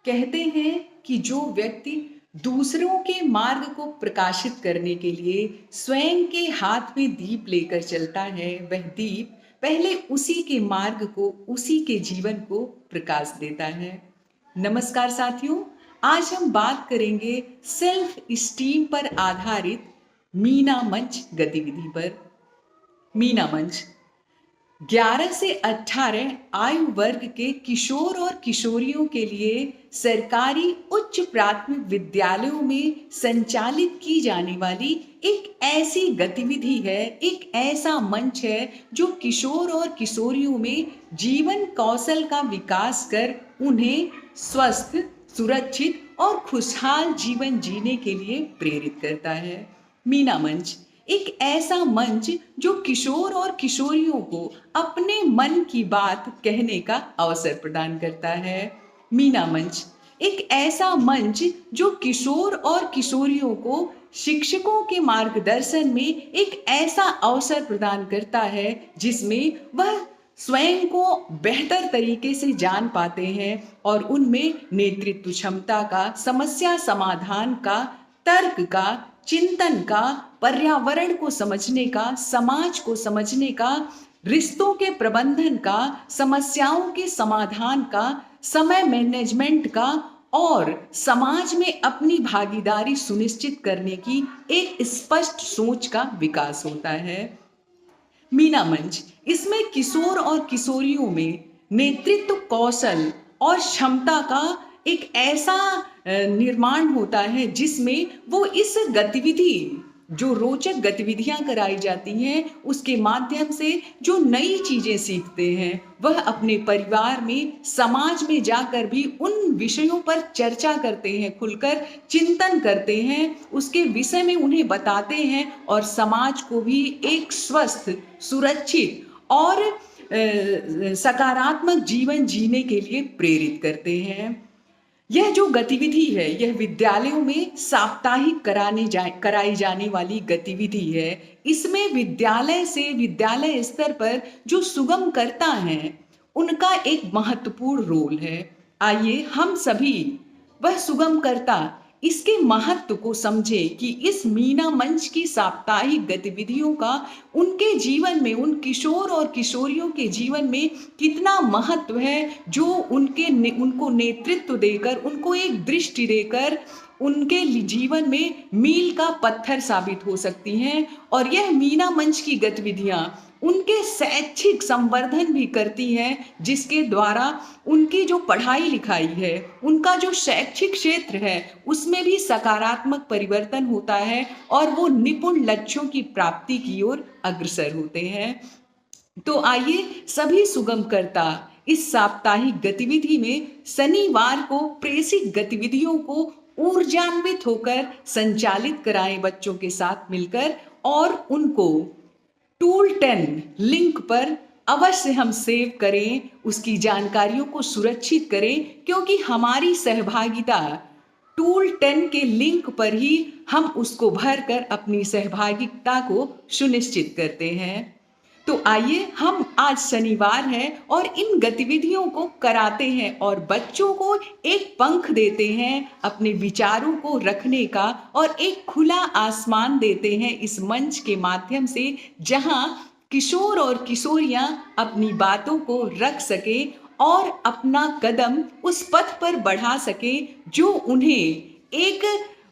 कहते हैं कि जो व्यक्ति दूसरों के मार्ग को प्रकाशित करने के लिए स्वयं के हाथ में दीप लेकर चलता है, वह दीप पहले उसी के मार्ग को, उसी के जीवन को प्रकाश देता है। नमस्कार साथियों, आज हम बात करेंगे सेल्फ स्टीम पर आधारित मीना मंच गतिविधि पर। मीना मंच 11 से 18 आयु वर्ग के किशोर और किशोरियों के लिए सरकारी उच्च प्राथमिक विद्यालयों में संचालित की जाने वाली एक ऐसी गतिविधि है, एक ऐसा मंच है जो किशोर और किशोरियों में जीवन कौशल का विकास कर उन्हें स्वस्थ, सुरक्षित और खुशहाल जीवन जीने के लिए प्रेरित करता है। मीना मंच एक ऐसा मंच जो किशोर और किशोरियों को अपने मन की बात कहने का अवसर प्रदान करता है। मीना मंच एक ऐसा मंच जो किशोर और किशोरियों को शिक्षकों के मार्गदर्शन में एक ऐसा अवसर प्रदान करता है जिसमें वह स्वयं को बेहतर तरीके से जान पाते हैं और उनमें नेतृत्व क्षमता का, समस्या समाधान का, तर्क का, चिंतन का, पर्यावरण को समझने का, समाज को समझने का, रिश्तों के प्रबंधन का, समस्याओं के समाधान का, समय मैनेजमेंट का और समाज में अपनी भागीदारी सुनिश्चित करने की एक स्पष्ट सोच का विकास होता है। मीना मंच इसमें किशोर और किशोरियों में नेतृत्व कौशल और क्षमता का एक ऐसा निर्माण होता है जिसमें वो इस गतिविधि, जो रोचक गतिविधियां कराई जाती हैं, उसके माध्यम से जो नई चीजें सीखते हैं वह अपने परिवार में, समाज में जाकर भी उन विषयों पर चर्चा करते हैं, खुलकर चिंतन करते हैं, उसके विषय में उन्हें बताते हैं और समाज को भी एक स्वस्थ, सुरक्षित और सकारात्मक जीवन जीने के लिए प्रेरित करते हैं। यह जो गतिविधि है, यह विद्यालयों में साप्ताहिक कराई जाने वाली गतिविधि है। इसमें विद्यालय से विद्यालय स्तर पर जो सुगमकर्ता हैं, उनका एक महत्वपूर्ण रोल है। आइए हम सभी वह सुगमकर्ता इसके महत्व को समझे कि इस मीना मंच की साप्ताहिक गतिविधियों का उनके जीवन में, उन किशोर और किशोरियों के जीवन में कितना महत्व है, जो उनको नेतृत्व देकर, उनको एक दृष्टि देकर उनके जीवन में मील का पत्थर साबित हो सकती हैं। और यह मीना मंच की गतिविधियां उनके शैक्षिक संवर्धन भी करती हैं, जिसके द्वारा उनकी जो पढ़ाई लिखाई है, उनका जो शैक्षिक क्षेत्र है, उसमें भी सकारात्मक परिवर्तन होता है और वो निपुण लक्ष्यों की प्राप्ति की ओर अग्रसर होते हैं। तो आइए सभी सुगमकर्ता इस साप्ताहिक गतिविधि में शनिवार को प्रेषित गतिविधियों को ऊर्जान्वित होकर संचालित कराएं बच्चों के साथ मिलकर, और उनको टूल 10 लिंक पर अवश्य हम सेव करें, उसकी जानकारियों को सुरक्षित करें, क्योंकि हमारी सहभागिता टूल 10 के लिंक पर ही हम उसको भरकर अपनी सहभागिता को सुनिश्चित करते हैं। तो आइए, हम आज शनिवार है और इन गतिविधियों को कराते हैं और बच्चों को एक पंख देते हैं अपने विचारों को रखने का, और एक खुला आसमान देते हैं इस मंच के माध्यम से, जहां किशोर और किशोरियां अपनी बातों को रख सके और अपना कदम उस पथ पर बढ़ा सके जो उन्हें एक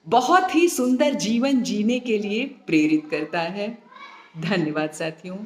बहुत ही सुंदर जीवन जीने के लिए प्रेरित करता है। धन्यवाद साथियों।